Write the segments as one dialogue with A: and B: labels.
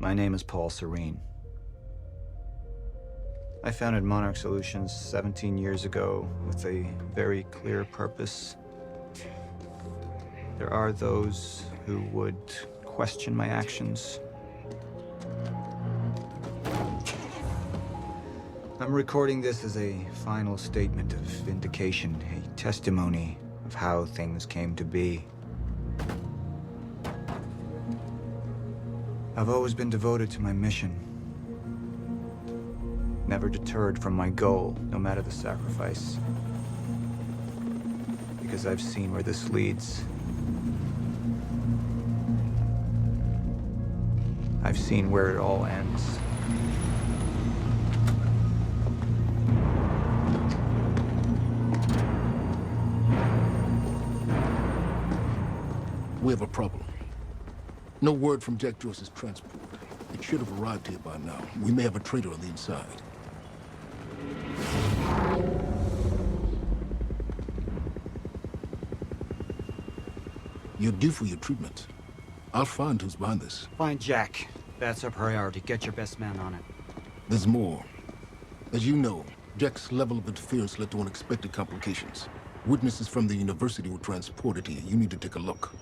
A: My name is Paul Serene. I founded Monarch Solutions 17 years ago with a very clear purpose. There are those who would question my actions. I'm recording this as a final statement of vindication, a testimony of how things came to be. I've always been devoted to my mission. Never deterred from my goal, no matter the sacrifice. Because I've seen where this leads. I've seen where it all ends.
B: We have a problem. No word from Jack Joyce's transport. It should have arrived here by now. We may have a traitor on the inside. You're due for your treatment. I'll find who's behind this.
A: Find Jack. That's our priority. Get your best man on it.
B: There's more. As you know, Jack's level of interference led to unexpected complications. Witnesses from the university were transported here. You need to take a look.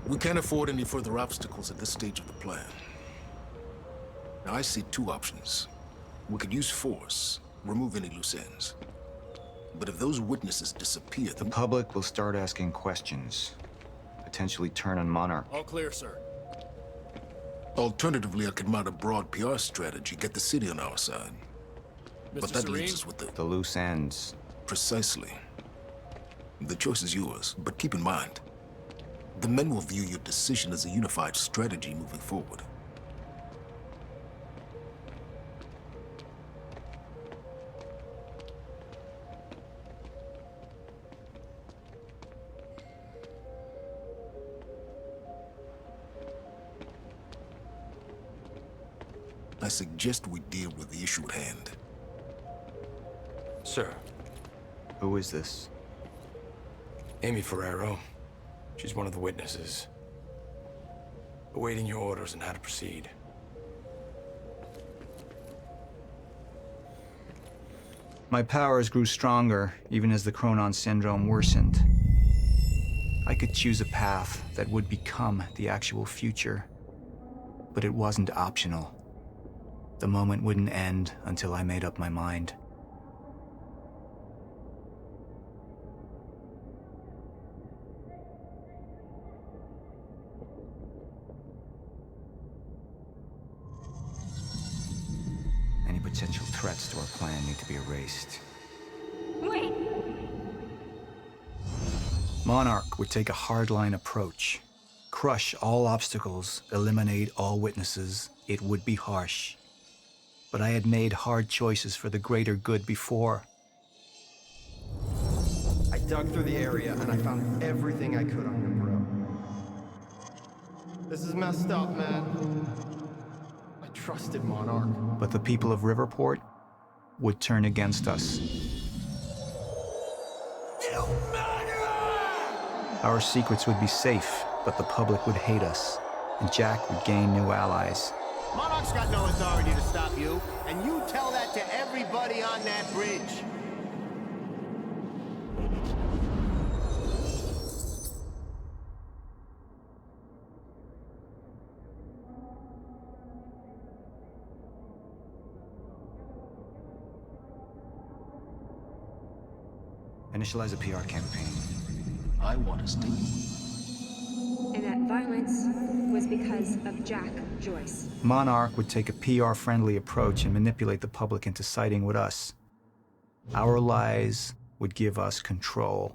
B: We can't afford any further obstacles at this stage of the plan. Now, I see two options. We could use force, remove any loose ends. But if those witnesses disappear,
A: The public will start asking questions, potentially turn on Monarch.
C: All clear, sir.
B: Alternatively, I could mount a broad PR strategy, get the city on our side.
C: Mr.
B: But that
C: Serene?
B: leaves us with
A: The loose ends.
B: Precisely. The choice is yours, but keep in mind, the men will view your decision as a unified strategy moving forward. I suggest we deal with the issue at hand.
C: Sir,
A: Who is this?
C: Amy Ferrero. She's one of the witnesses. Awaiting your orders on how to proceed.
A: My powers grew stronger, even as the Chronon syndrome worsened. I could choose a path that would become the actual future, but it wasn't optional. The moment wouldn't end until I made up my mind. Any potential threats to our plan need to be erased.
D: Wait!
A: Monarch would take a hardline approach. Crush all obstacles, eliminate all witnesses. It would be harsh. But I had made hard choices for the greater good before.
E: I dug through the area and I found everything I could on your bro. This is messed up, man. I trusted Monarch.
A: But the people of Riverport would turn against us. Our secrets would be safe, but the public would hate us, and Jack would gain new allies.
F: Monarch's got no authority to stop you, and you tell that to everybody on that bridge.
A: Initialize a PR campaign.
B: I want to stay.
D: And that violence was because of Jack Joyce.
A: Monarch would take a PR-friendly approach and manipulate the public into siding with us. Our lies would give us control.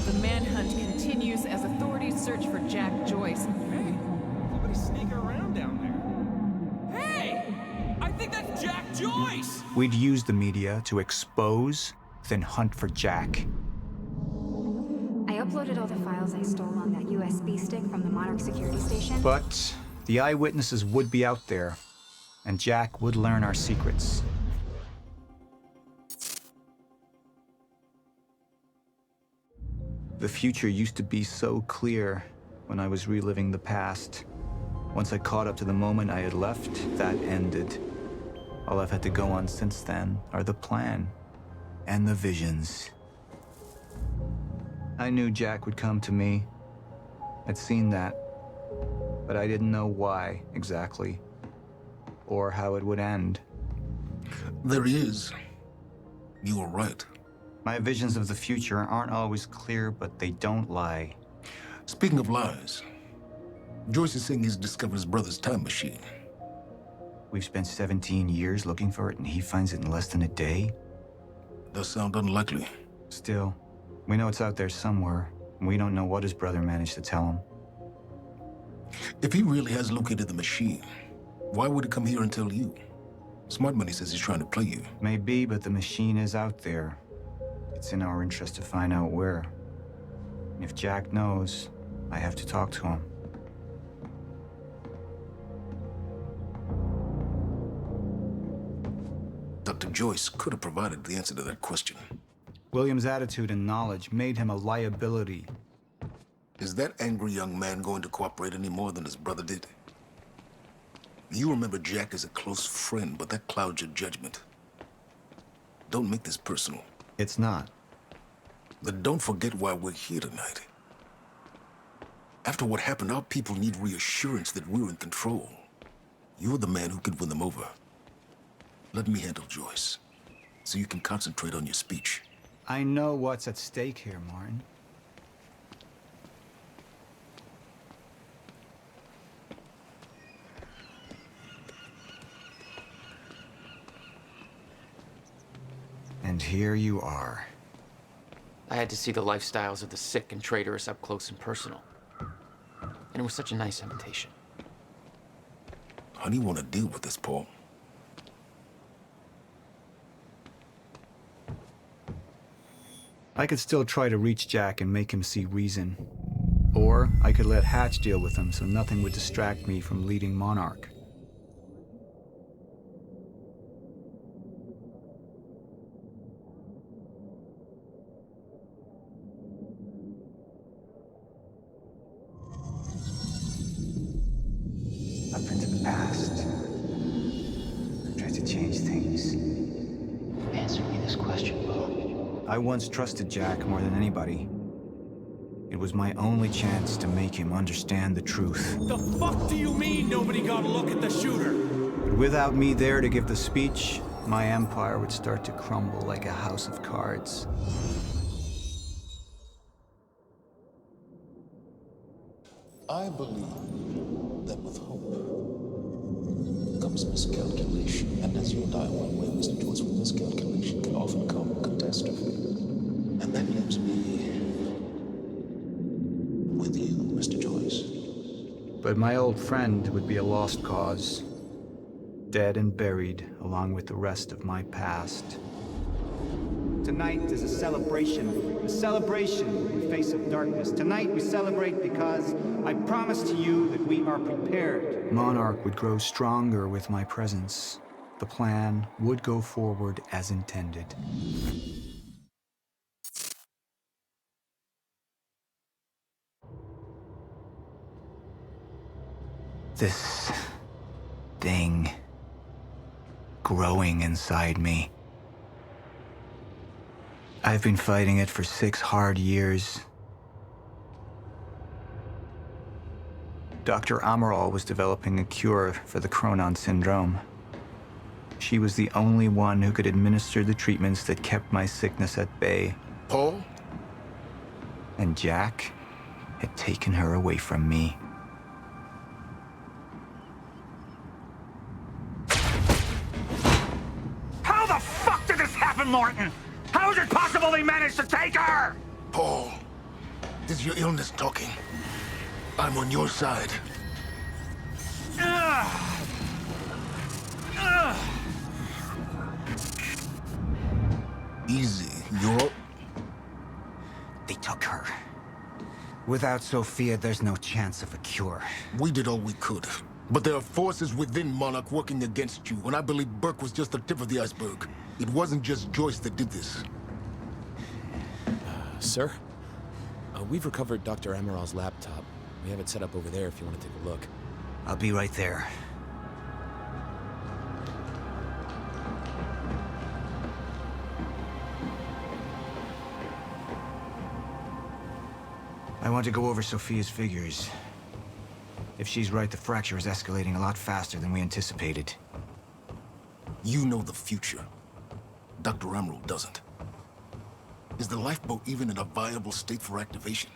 G: The manhunt continues as authorities search for Jack Joyce.
H: Hey, somebody's sneaking around down there. Hey, I think that's Jack Joyce!
A: We'd use the media to expose, then hunt for Jack.
D: I uploaded all the files I stole on that USB stick from the Monarch security station.
A: But the eyewitnesses would be out there, and Jack would learn our secrets. The future used to be so clear, when I was reliving the past. Once I caught up to the moment I had left, that ended. All I've had to go on since then are the plan and the visions. I knew Jack would come to me. I'd seen that, but I didn't know why exactly, or how it would end.
B: There he is. You were right.
A: My visions of the future aren't always clear, but they don't lie.
B: Speaking of lies, Joyce is saying he's discovered his brother's time machine.
A: We've spent 17 years looking for it, and he finds it in less than a day?
B: Does sound unlikely.
A: Still, we know it's out there somewhere, and we don't know what his brother managed to tell him.
B: If he really has located the machine, why would he come here and tell you? Smart Money says he's trying to play you.
A: Maybe, but the machine is out there. It's in our interest to find out where. And if Jack knows, I have to talk to him.
B: Dr. Joyce could have provided the answer to that question.
A: William's attitude and knowledge made him a liability.
B: Is that angry young man going to cooperate any more than his brother did? You remember Jack as a close friend, but that clouds your judgment. Don't make this personal.
A: It's not.
B: But don't forget why we're here tonight. After what happened, our people need reassurance that we're in control. You're the man who could win them over. Let me handle Joyce, so you can concentrate on your speech.
A: I know what's at stake here, Martin. And here you are.
I: I had to see the lifestyles of the sick and traitorous up close and personal. And it was such a nice invitation.
B: How do you want to deal with this, Paul?
A: I could still try to reach Jack and make him see reason. Or I could let Hatch deal with him so nothing would distract me from leading Monarch. Up into the past. Tried to change things.
J: Answer me this question, Paul.
A: I once trusted Jack more than anybody. It was my only chance to make him understand the truth.
H: The fuck do you mean nobody got a look at the shooter?
A: But without me there to give the speech, my empire would start to crumble like a house of cards.
K: I believe that with hope comes miscalculation, and as you and I well know, Mr. Joyce, with miscalculation can often come catastrophe. And that leaves me with you, Mr. Joyce.
A: But my old friend would be a lost cause, dead and buried along with the rest of my past. Tonight is a celebration in the face of darkness. Tonight we celebrate because I promise to you that we are prepared. Monarch would grow stronger with my presence. The plan would go forward as intended. This thing growing inside me. I've been fighting it for 6 hard years. Dr. Amaral was developing a cure for the Chronon syndrome. She was the only one who could administer the treatments that kept my sickness at bay.
B: Paul?
A: And Jack had taken her away from me.
L: How the fuck did this happen, Morton? How is it possible they managed to take her?
B: Paul, this is your illness talking. I'm on your side. Easy, you're...
A: They took her. Without Sophia, there's no chance of a cure.
B: We did all we could. But there are forces within Monarch working against you, and I believe Burke was just the tip of the iceberg. It wasn't just Joyce that did this.
M: Sir? We've recovered Dr. Amaral's laptop.
C: We have it set up over there if you want to take a look.
A: I'll be right there. I want to go over Sophia's figures. If she's right, the fracture is escalating a lot faster than we anticipated.
B: You know the future. Dr. Amaral doesn't. Is the lifeboat even in a viable state for activation?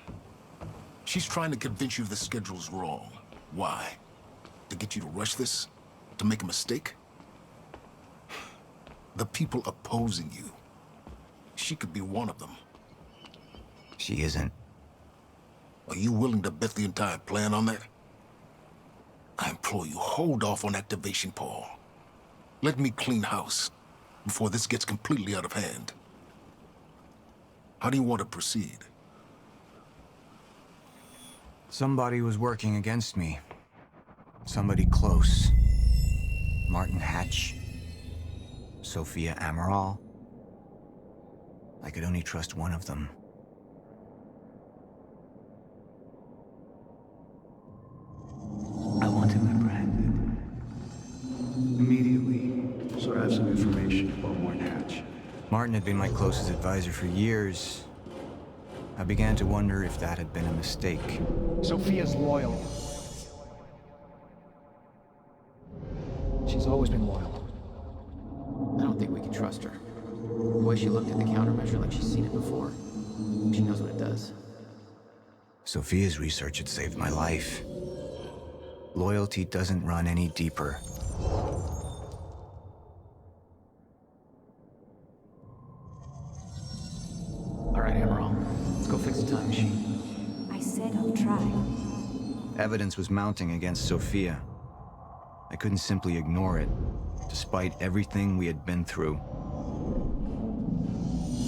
B: She's trying to convince you the schedule's wrong. Why? To get you to rush this? To make a mistake? The people opposing you. She could be one of them.
A: She isn't.
B: Are you willing to bet the entire plan on that? I implore you, hold off on activation, Paul. Let me clean house before this gets completely out of hand. How do you want to proceed?
A: Somebody was working against me. Somebody close. Martin Hatch. Sophia Amaral. I could only trust one of them.
K: I want him apprehended. Immediately. So I have some information about Martin Hatch.
A: Martin had been my closest advisor for years. I began to wonder if that had been a mistake.
E: Sophia's loyal. She's always been loyal.
I: I don't think we can trust her. The way she looked at the countermeasure like she's seen it before. She knows what it does.
A: Sophia's research had saved my life. Loyalty doesn't run any deeper.
I: All right, Amaral. Let's go fix the time machine.
D: I said I'll try.
A: Evidence was mounting against Sophia. I couldn't simply ignore it, despite everything we had been through.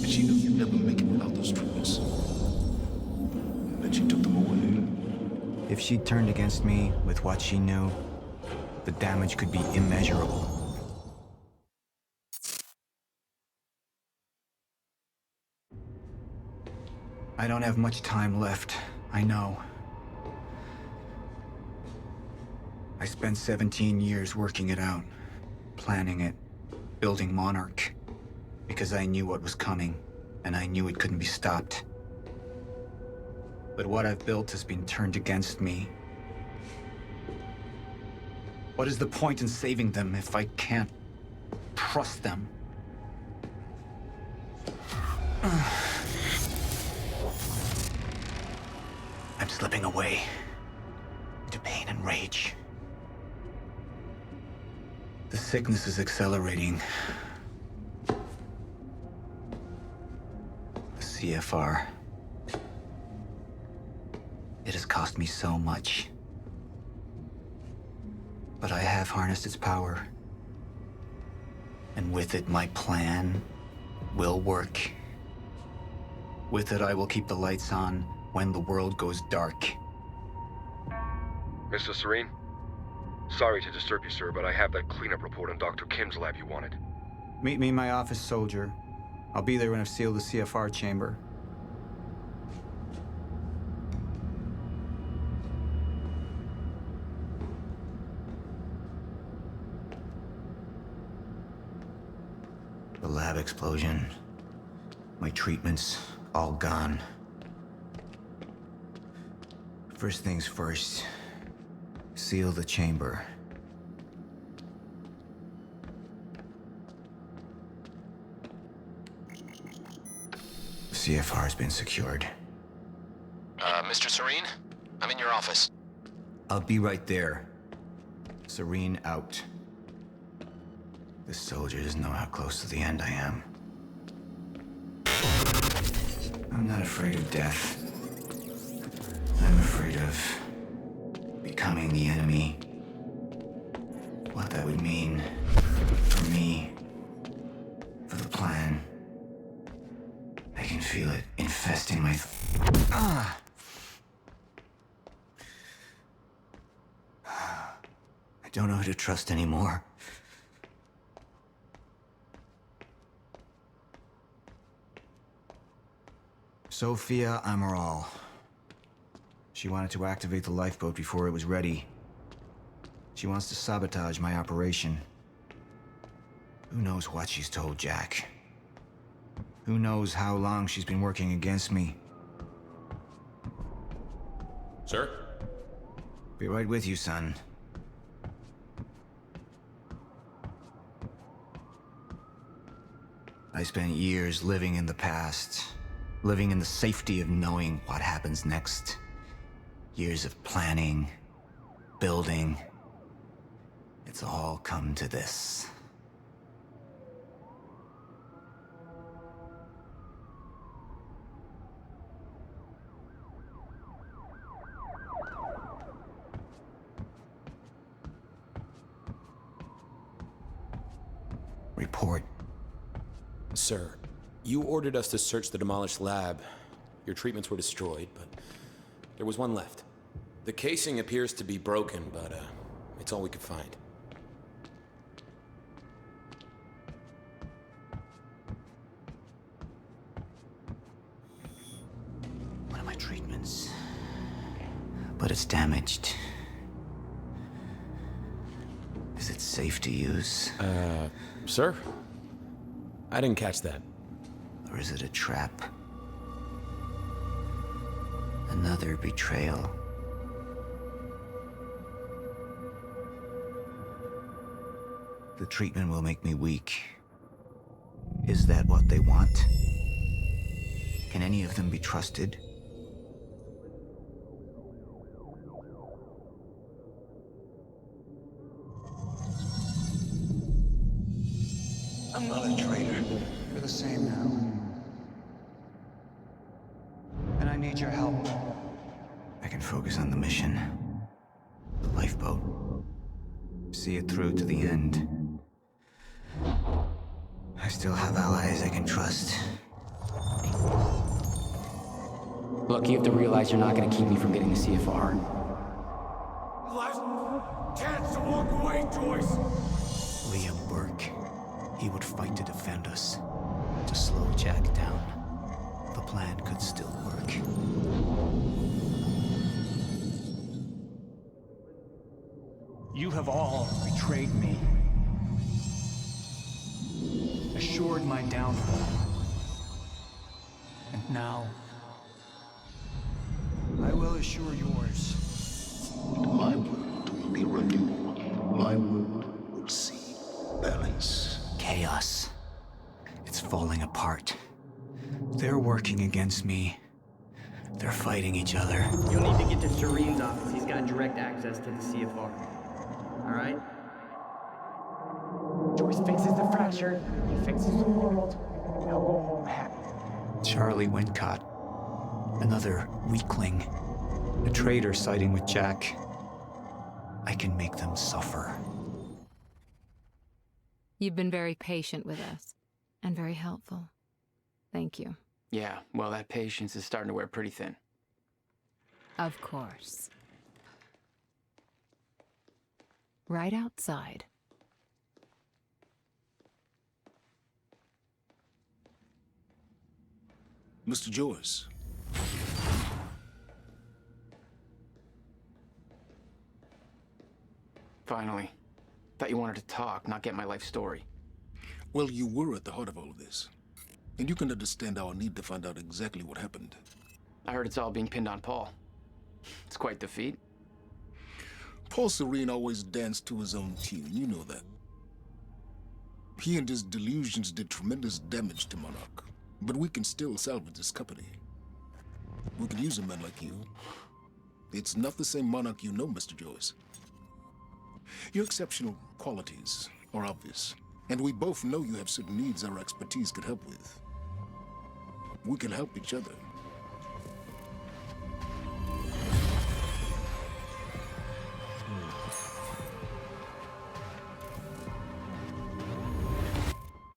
B: And she knew you'd never make it without those treatments. And then she took them away.
A: If she turned against me with what she knew, the damage could be immeasurable. I don't have much time left, I know. I spent 17 years working it out, planning it, building Monarch, because I knew what was coming, and I knew it couldn't be stopped. But what I've built has been turned against me. What is the point in saving them if I can't trust them? I'm slipping away into pain and rage. The sickness is accelerating. The CFR. It has cost me so much. But I have harnessed its power. And with it, my plan will work. With it, I will keep the lights on when the world goes dark.
M: Mr. Serene? Sorry to disturb you, sir, but I have that cleanup report on Dr. Kim's lab you wanted.
A: Meet me in my office, soldier. I'll be there when I've sealed the CFR chamber. The lab explosion. My treatments, all gone. First things first. Seal the chamber. The CFR has been secured.
J: Mr. Serene? I'm in your office.
A: I'll be right there. Serene out. This soldier doesn't know how close to the end I am. I'm not afraid of death. I'm afraid of becoming the enemy. What that would mean for me, for the plan. I can feel it infesting my... I don't know who to trust anymore. Sophia Amaral. She wanted to activate the lifeboat before it was ready. She wants to sabotage my operation. Who knows what she's told Jack? Who knows how long she's been working against me?
N: Sir?
A: Be right with you, son. I spent years living in the past, living in the safety of knowing what happens next. Years of planning, building. It's all come to this. Report.
N: Sir, you ordered us to search the demolished lab. Your treatments were destroyed, but there was one left. The casing appears to be broken, but it's all we could find.
A: One of my treatments. But it's damaged. Is it safe to use?
N: Sir? I didn't catch that.
A: Or is it a trap? Another betrayal. The treatment will make me weak. Is that what they want? Can any of them be trusted?
O: I'm not a traitor.
A: You're the same now. And I need your help. I can focus on the mission. The lifeboat. See it through to the end. I still have allies I can trust.
I: Look, you have to realize you're not gonna keep me from getting the CFR.
L: Last chance to walk away, Joyce!
A: Liam Burke. He would fight to defend us. To slow Jack down. The plan could still work.
L: You have all betrayed me. Assured my downfall. And now, I will assure yours.
K: My world will be renewed. My world will see balance.
A: Chaos. It's falling apart. They're working against me. They're fighting each other.
P: You'll need to get to Serene's office. He's got direct access to the CFR. All right?
Q: Joyce fixes the fracture. He fixes the world. They'll go home happy.
A: Charlie Wincott. Another weakling. A traitor siding with Jack. I can make them suffer.
R: You've been very patient with us, and very helpful. Thank you.
I: Yeah, well, that patience is starting to wear pretty thin.
R: Of course. Right outside.
B: Mr. Joyce.
I: Finally. Thought you wanted to talk, not get my life story.
B: Well, you were at the heart of all of this. And you can understand our need to find out exactly what happened.
I: I heard it's all being pinned on Paul. It's quite the feat.
B: Paul Serene always danced to his own tune, you know that. He and his delusions did tremendous damage to Monarch. But we can still salvage this company. We could use a man like you. It's not the same Monarch you know, Mr. Joyce. Your exceptional qualities are obvious, and we both know you have certain needs our expertise could help with. We can help each other.